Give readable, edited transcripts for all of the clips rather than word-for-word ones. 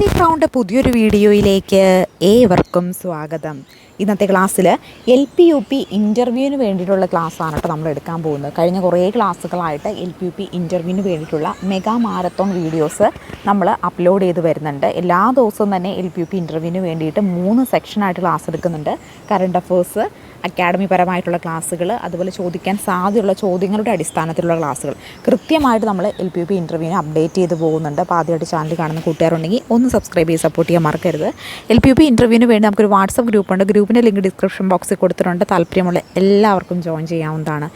Study crowned പുതിയൊരു വീഡിയോയിലേക്ക് ഏവർക്കും സ്വാഗതം. ഇന്നത്തെ ക്ലാസ്സിൽ LP-UP ഇൻ്റർവ്യൂവിന് വേണ്ടിയിട്ടുള്ള ക്ലാസ്സാണ് കേട്ടോ നമ്മൾ എടുക്കാൻ പോകുന്നത്. കഴിഞ്ഞ കുറേ ക്ലാസ്സുകളായിട്ട് LP-UP ഇൻ്റർവ്യൂവിന് വേണ്ടിയിട്ടുള്ള മെഗാ മാരത്തോൺ വീഡിയോസ് നമ്മൾ അപ്ലോഡ് ചെയ്ത് വരുന്നുണ്ട്. എല്ലാ ദിവസവും തന്നെ LP-UP ഇൻ്റർവ്യൂവിന് വേണ്ടിയിട്ട് 3 സെക്ഷനായിട്ട് ക്ലാസ് എടുക്കുന്നുണ്ട്. കറണ്ട് അഫേഴ്സ്, അക്കാഡമി പരമായിട്ടുള്ള ക്ലാസ്സുകൾ, അതുപോലെ ചോദിക്കാൻ സാധ്യതയുള്ള ചോദ്യങ്ങളുടെ അടിസ്ഥാനത്തിലുള്ള ക്ലാസ്സുകൾ കൃത്യമായിട്ട് നമ്മൾ LP-UP ഇൻ്റർവ്യൂവിനെ അപ്ഡേറ്റ് ചെയ്ത് പോകുന്നുണ്ട്. അപ്പോൾ ആദ്യമായിട്ട് ചാനൽ കാണുന്ന കൂട്ടുകാരുണ്ടെങ്കിൽ ഒന്ന് സബ്സ്ക്രൈബ് ചെയ്ത് സപ്പോർട്ട് ചെയ്യാൻ മറക്കരുത്. LP-UP ഇൻ്റർവ്യൂവിന് വേണ്ടി നമുക്കൊരു വാട്സപ്പ് ഗ്രൂപ്പുണ്ട്. ഗ്രൂപ്പിൻ്റെ ലിങ്ക് ഡിസ്ക്രിപ്ഷൻ ബോക്സിൽ കൊടുത്തിട്ടുണ്ട്. താല്പര്യമുള്ള എല്ലാവർക്കും ജോയിൻ ചെയ്യാവുന്നതാണ്.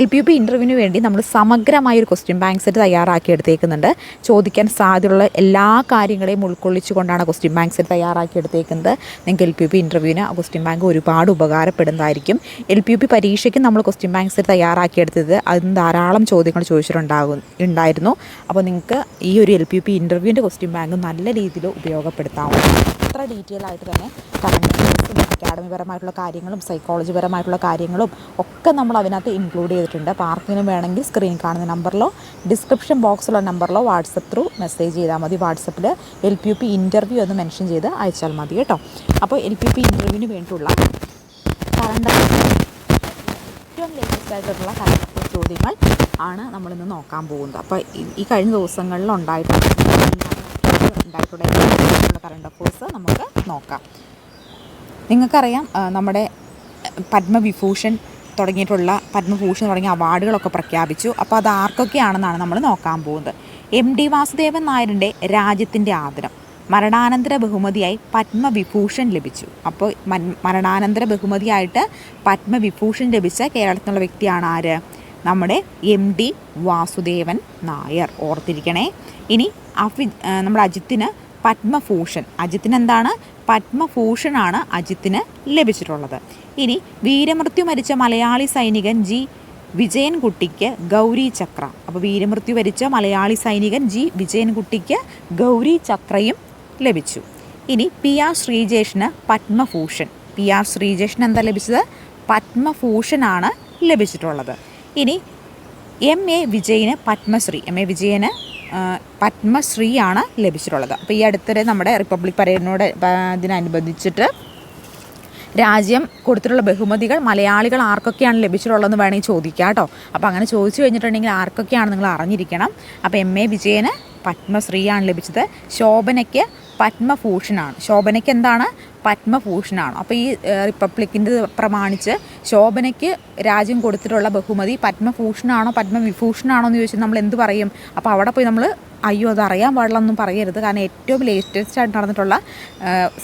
LP-UP ഇൻ്റർവ്യൂവിന് വേണ്ടി നമ്മൾ സമഗ്രമായൊരു ക്വസ്റ്റ്യൻ ബാങ്ക് സെറ്റ് തയ്യാറാക്കി എടുത്തേക്കുന്നുണ്ട്. ചോദിക്കാൻ സാധ്യതയുള്ള എല്ലാ കാര്യങ്ങളെയും ഉൾക്കൊള്ളിച്ചുകൊണ്ടാണ് ക്വസ്റ്റ്യൻ ബാങ്ക് സെറ്റ് തയ്യാറാക്കി എടുത്തേക്കുന്നത്. നിങ്ങൾക്ക് LP-UP ഇൻ്റർവ്യൂവിന് ആ ക്വസ്റ്റ്യൻ ബാങ്ക് ഒരുപാട് ഉപകാരപ്പെടുന്നതായിരിക്കും. LP-UP പരീക്ഷയ്ക്ക് നമ്മൾ ക്വസ്റ്റ്യൻ ബാങ്ക് സെറ്റ് തയ്യാറാക്കിയെടുത്തത് അതിന് ധാരാളം ചോദ്യങ്ങൾ ചോദിച്ചിട്ടുണ്ടായിരുന്നു. അപ്പോൾ നിങ്ങൾക്ക് ഈ ഒരു LP-UP ഇൻ്റർവ്യൂവിൻ്റെ ക്വസ്റ്റ്യൻ ബാങ്ക് നല്ല രീതിയിൽ ഉപയോഗപ്പെടുത്താവും. അത്ര ഡീറ്റെയിൽ ആയിട്ട് തന്നെ കറണ്ട് അഫയേഴ്സും അക്കാഡമി പരമായിട്ടുള്ള കാര്യങ്ങളും സൈക്കോളജി പരമായിട്ടുള്ള കാര്യങ്ങളും ഒക്കെ നമ്മൾ അതിനകത്ത് ഇൻക്ലൂഡ് ചെയ്തിട്ടുണ്ട്. അപ്പോൾ ആർക്കെങ്കിലും വേണമെങ്കിൽ സ്ക്രീൻ കാണുന്ന നമ്പറിലോ ഡിസ്ക്രിപ്ഷൻ ബോക്സിലുള്ള നമ്പറിലോ വാട്സപ്പ് ത്രൂ മെസ്സേജ് ചെയ്താൽ മതി. വാട്സപ്പിൽ LP-UP ഇൻ്റർവ്യൂ എന്ന് മെൻഷൻ ചെയ്ത് അയച്ചാൽ മതി കേട്ടോ. അപ്പോൾ LP-UP ഇൻ്റർവ്യൂവിന് വേണ്ടിയിട്ടുള്ള കറണ്ട് ഏറ്റവും ലേറ്റസ്റ്റ് ആയിട്ടുള്ള കറണ്ട് അഫയേഴ്സ് ചോദ്യങ്ങൾ ആണ് നമ്മളിന്ന് നോക്കാൻ പോകുന്നത്. അപ്പോൾ ഈ കഴിഞ്ഞ ദിവസങ്ങളിൽ ഉണ്ടായിട്ടുള്ള കറണ്ട് അഫയേഴ്സ് നമുക്ക് നോക്കാം. നിങ്ങൾക്കറിയാം, നമ്മുടെ പത്മഭൂഷൺ തുടങ്ങിയ അവാർഡുകളൊക്കെ പ്രഖ്യാപിച്ചു. അപ്പോൾ അത് ആർക്കൊക്കെയാണെന്നാണ് നമ്മൾ നോക്കാൻ പോകുന്നത്. MD വാസുദേവൻ നായരുടെ രാജ്യത്തിൻ്റെ ആദരം മരണാനന്തര ബഹുമതിയായി പത്മവിഭൂഷൺ ലഭിച്ചു. അപ്പോൾ മരണാനന്തര ബഹുമതിയായിട്ട് പത്മവിഭൂഷൺ ലഭിച്ച കേരളത്തിലുള്ള വ്യക്തിയാണ് ആര്? നമ്മുടെ MD വാസുദേവൻ നായർ. ഓർത്തിരിക്കണേ. ഇനി നമ്മുടെ അജിത്തിന് പത്മഭൂഷൺ. അജിത്തിന് എന്താണ്? പത്മഭൂഷണാണ് അജിത്തിന് ലഭിച്ചിട്ടുള്ളത്. ഇനി വീരമൃത്യു മരിച്ച മലയാളി സൈനികൻ G വിജയൻകുട്ടിക്ക് ഗൗരി ചക്ര. അപ്പോൾ വീരമൃത്യു വരിച്ച മലയാളി സൈനികൻ G വിജയൻകുട്ടിക്ക് ഗൗരി ചക്രയും ലഭിച്ചു. ഇനി PR ശ്രീജേഷിന് പത്മഭൂഷൺ. PR ശ്രീജേഷിന് എന്താ ലഭിച്ചത്? പത്മഭൂഷണാണ് ലഭിച്ചിട്ടുള്ളത്. ഇനി MA വിജയന് പത്മശ്രീ. MA വിജയന് പത്മശ്രീയാണ് ലഭിച്ചിട്ടുള്ളത്. അപ്പോൾ ഈ അടുത്തിടെ നമ്മുടെ റിപ്പബ്ലിക് പരേഡിനോട് ഇതിനനുബന്ധിച്ചിട്ട് രാജ്യം കൊടുത്തിട്ടുള്ള ബഹുമതികൾ മലയാളികൾ ആർക്കൊക്കെയാണ് ലഭിച്ചിട്ടുള്ളതെന്ന് വേണമെങ്കിൽ ചോദിക്കാം കേട്ടോ. അപ്പോൾ അങ്ങനെ ചോദിച്ചു കഴിഞ്ഞിട്ടുണ്ടെങ്കിൽ ആർക്കൊക്കെയാണ് നിങ്ങൾ അറിഞ്ഞിരിക്കണം. അപ്പോൾ MA വിജയന് പത്മശ്രീയാണ് ലഭിച്ചത്. ശോഭനയ്ക്ക് പത്മഭൂഷണാണ്. ശോഭനയ്ക്ക് എന്താണ്? പത്മഭൂഷണാണ്. അപ്പോൾ ഈ റിപ്പബ്ലിക്കിൻ്റെ പ്രമാണിച്ച് ശോഭനയ്ക്ക് രാജ്യം കൊടുത്തിട്ടുള്ള ബഹുമതി പത്മഭൂഷണാണോ പത്മവിഭൂഷണാണോ എന്ന് ചോദിച്ചാൽ നമ്മൾ എന്ത് പറയും? അപ്പോൾ അവിടെ പോയി നമ്മൾ അയ്യോ അത് അറിയാൻ പാടില്ലെന്നും പറയരുത്. കാരണം ഏറ്റവും ലേറ്റസ്റ്റ് ആയിട്ട് നടന്നിട്ടുള്ള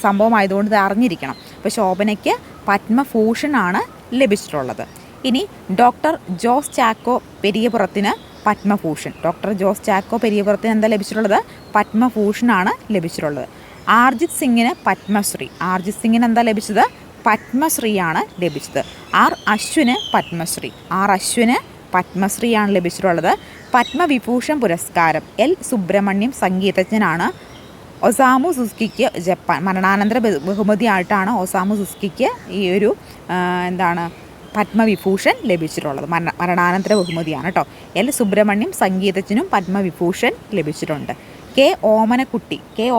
സംഭവമായതുകൊണ്ട് ഇത് അറിഞ്ഞിരിക്കണം. അപ്പോൾ ശോഭനയ്ക്ക് പത്മഭൂഷണാണ് ലഭിച്ചിട്ടുള്ളത്. ഇനി ഡോക്ടർ ജോസ് ചാക്കോ പെരിയപുറത്തിന് പത്മഭൂഷൺ. ഡോക്ടർ ജോസ് ചാക്കോ പെരിയപുറത്തിന് എന്താ ലഭിച്ചിട്ടുള്ളത്? പത്മഭൂഷണാണ് ലഭിച്ചിട്ടുള്ളത്. ആർജിത് സിംഗിന് പത്മശ്രീ. ആർജിത് സിംഗിന് എന്താ ലഭിച്ചത്? പത്മശ്രീയാണ് ലഭിച്ചത്. അശ്വിന് പത്മശ്രീ. അശ്വിന് പത്മശ്രീയാണ് ലഭിച്ചിട്ടുള്ളത്. പത്മവിഭൂഷൺ പുരസ്കാരം L സുബ്രഹ്മണ്യം സംഗീതജ്ഞനാണ്. ഒസാമു സുസുക്കിക്ക് ജപ്പാൻ മരണാനന്തര ബഹുമതിയായിട്ടാണ് ഒസാമു സുസുക്കിക്ക് ഈ ഒരു പത്മവിഭൂഷൺ ലഭിച്ചിട്ടുള്ളത്. മരണാനന്തര ബഹുമതിയാണ് കേട്ടോ. L സുബ്രഹ്മണ്യം സംഗീതജ്ഞനും പത്മവിഭൂഷൺ ലഭിച്ചിട്ടുണ്ട്. K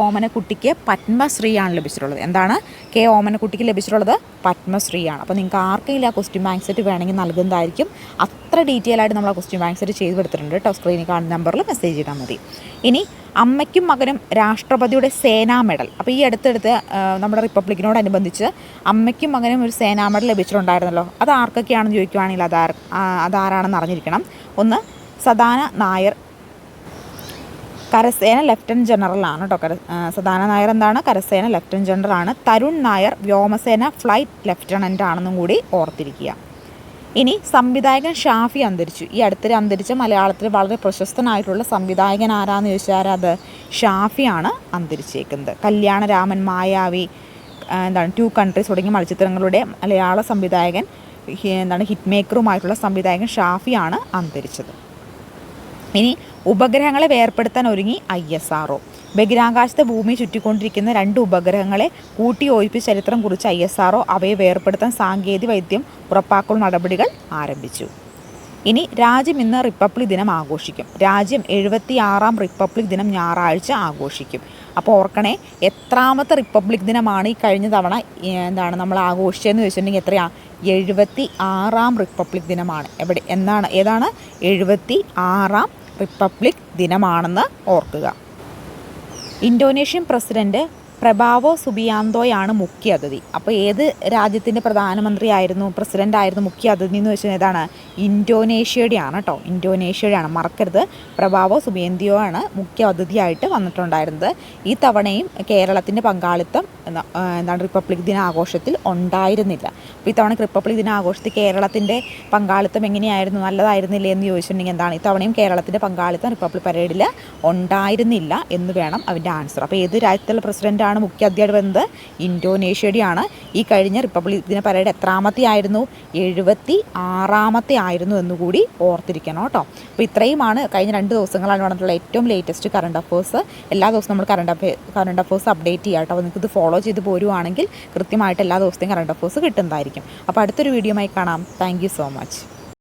ഓമനക്കുട്ടിക്ക് പത്മശ്രീയാണ് ലഭിച്ചിട്ടുള്ളത്. എന്താണ് K ഓമനക്കുട്ടിക്ക് ലഭിച്ചിട്ടുള്ളത്? പത്മശ്രീയാണ്. അപ്പോൾ നിങ്ങൾക്ക് ആർക്കെങ്കിലും ആ ക്വസ്റ്റ്യൻ ബാങ്ക് സെറ്റ് വേണമെങ്കിൽ നൽകുന്നതായിരിക്കും. അത്ര ഡീറ്റെയിൽ ആയിട്ട് നമ്മൾ ആ ക്വസ്റ്റ്യൻ ബാങ്ക് സെറ്റ് ചെയ്ത് എടുത്തിട്ടുണ്ട് കേട്ടോ. സ്ക്രീനിൽ കാണുന്ന നമ്പറിൽ മെസ്സേജ് ചെയ്താൽ മതി. ഇനി അമ്മയ്ക്കും മകനും രാഷ്ട്രപതിയുടെ സേനാ മെഡൽ. അപ്പോൾ ഈ അടുത്തടുത്ത് നമ്മുടെ റിപ്പബ്ലിക്കിനോടനുബന്ധിച്ച് അമ്മയ്ക്കും മകനും ഒരു സേനാ മെഡൽ ലഭിച്ചിട്ടുണ്ടായിരുന്നല്ലോ. അത് ആർക്കൊക്കെയാണെന്ന് ചോദിക്കുകയാണെങ്കിൽ അതാരാണെന്ന് അറിഞ്ഞിരിക്കണം. ഒന്ന് സദാന നായർ, കരസേന ലെഫ്റ്റനൻറ്റ് ജനറലാണ് കേട്ടോ. സദാന നായർ എന്താണ്? കരസേന ലെഫ്റ്റനൻറ്റ് ജനറലാണ്. തരുൺ നായർ വ്യോമസേന ഫ്ലൈറ്റ് ലെഫ്റ്റനൻ്റ് ആണെന്നും കൂടി ഓർത്തിരിക്കുക. ഇനി സംവിധായകൻ ഷാഫി അന്തരിച്ചു. ഈ അടുത്തിടെ അന്തരിച്ച മലയാളത്തിൽ വളരെ പ്രശസ്തനായിട്ടുള്ള സംവിധായകൻ ആരാന്ന് ചോദിച്ചാൽ അത് ഷാഫിയാണ് അന്തരിച്ചേക്കുന്നത്. കല്യാണരാമൻ, മായാവി, ടു കൺട്രീസ് തുടങ്ങിയ മലച്ചിത്രങ്ങളുടെ മലയാള സംവിധായകൻ ഹിറ്റ് മേക്കറുമായിട്ടുള്ള സംവിധായകൻ ഷാഫിയാണ് അന്തരിച്ചത്. ഇനി ഉപഗ്രഹങ്ങളെ വേർപെടുത്താൻ ഒരുങ്ങി ISRO. ബഹിരാകാശത്ത് ഭൂമി ചുറ്റിക്കൊണ്ടിരിക്കുന്ന 2 ഉപഗ്രഹങ്ങളെ കൂട്ടിയോജിപ്പിച്ച് ചരിത്രം കുറിച്ച ISRO അവയെ വേർപെടുത്താൻ സാങ്കേതിക വൈദ്യം ഉറപ്പാക്കുന്ന നടപടികൾ ആരംഭിച്ചു. ഇനി രാജ്യം ഇന്ന് റിപ്പബ്ലിക് ദിനം ആഘോഷിക്കും. രാജ്യം 76ാം റിപ്പബ്ലിക് ദിനം ഞായറാഴ്ച ആഘോഷിക്കും. അപ്പോൾ ഓർക്കണേ, എത്രാമത്തെ റിപ്പബ്ലിക് ദിനമാണ് ഈ കഴിഞ്ഞ തവണ നമ്മൾ ആഘോഷിച്ചതെന്ന് ചോദിച്ചിട്ടുണ്ടെങ്കിൽ എത്രയാണ്? 76ാം റിപ്പബ്ലിക് ദിനമാണ്. ഏതാണ് 76ാം റിപ്പബ്ലിക് ദിനമാണെന്ന് ഓർക്കുക. ഇന്തോനേഷ്യൻ പ്രസിഡന്റ് പ്രബാവോ സുബിയാന്തോയാണ് മുഖ്യ അതിഥി. അപ്പോൾ ഏത് രാജ്യത്തിൻ്റെ പ്രസിഡൻ്റായിരുന്നു മുഖ്യ അതിഥി എന്ന് വെച്ചാൽ ഏതാണ്? ഇന്തോനേഷ്യയുടെയാണ് കേട്ടോ. ഇന്തോനേഷ്യയുടെയാണ്, മറക്കരുത്. പ്രബാവോ സുബിയാന്തോ ആണ് മുഖ്യ അതിഥിയായിട്ട് വന്നിട്ടുണ്ടായിരുന്നത്. ഈ തവണയും കേരളത്തിൻ്റെ പങ്കാളിത്തം റിപ്പബ്ലിക് ദിന ആഘോഷത്തിൽ ഉണ്ടായിരുന്നില്ല. അപ്പോൾ ഈ തവണ റിപ്പബ്ലിക് ദിന ആഘോഷത്തിൽ കേരളത്തിൻ്റെ പങ്കാളിത്തം എങ്ങനെയായിരുന്നു? നല്ലതായിരുന്നില്ലേ എന്ന് ചോദിച്ചിട്ടുണ്ടെങ്കിൽ എന്താണ്? ഇത്തവണയും കേരളത്തിൻ്റെ പങ്കാളിത്തം റിപ്പബ്ലിക് പരേഡിൽ ഉണ്ടായിരുന്നില്ല എന്ന് വേണം അതിൻ്റെ ആൻസർ. അപ്പോൾ ഏത് രാജ്യത്തുള്ള പ്രസിഡൻ്റാണ് മുഖ്യ അതിഥിയായിട്ട് വന്നത്? ഇന്തോനേഷ്യയുടെയാണ്. ഈ കഴിഞ്ഞ റിപ്പബ്ലിക് ദിന പരേഡ് എത്രാമത്തെ ആയിരുന്നു? 76ാമത്തെ ആയിരുന്നു എന്നുകൂടി ഓർത്തിരിക്കണം കേട്ടോ. അപ്പോൾ ഇത്രയുമാണ് കഴിഞ്ഞ 2 ദിവസങ്ങളാണ് വന്നിട്ടുള്ള ഏറ്റവും ലേറ്റസ്റ്റ് കറണ്ട് അഫേഴ്സ്. എല്ലാ ദിവസവും നമ്മൾ കറണ്ട് അഫേഴ്സ് അപ്ഡേറ്റ് ചെയ്യാം കേട്ടോ. അപ്പോൾ നിങ്ങൾക്ക് ഇത് ഫോളോ ചെയ്ത് പോരുവാണെങ്കിൽ കൃത്യമായിട്ട് എല്ലാ ദിവസത്തെയും കറണ്ട് അഫേഴ്സ് കിട്ടുന്നതായിരിക്കും. അപ്പോൾ അടുത്തൊരു വീഡിയോയുമായി കാണാം. Thank you so much.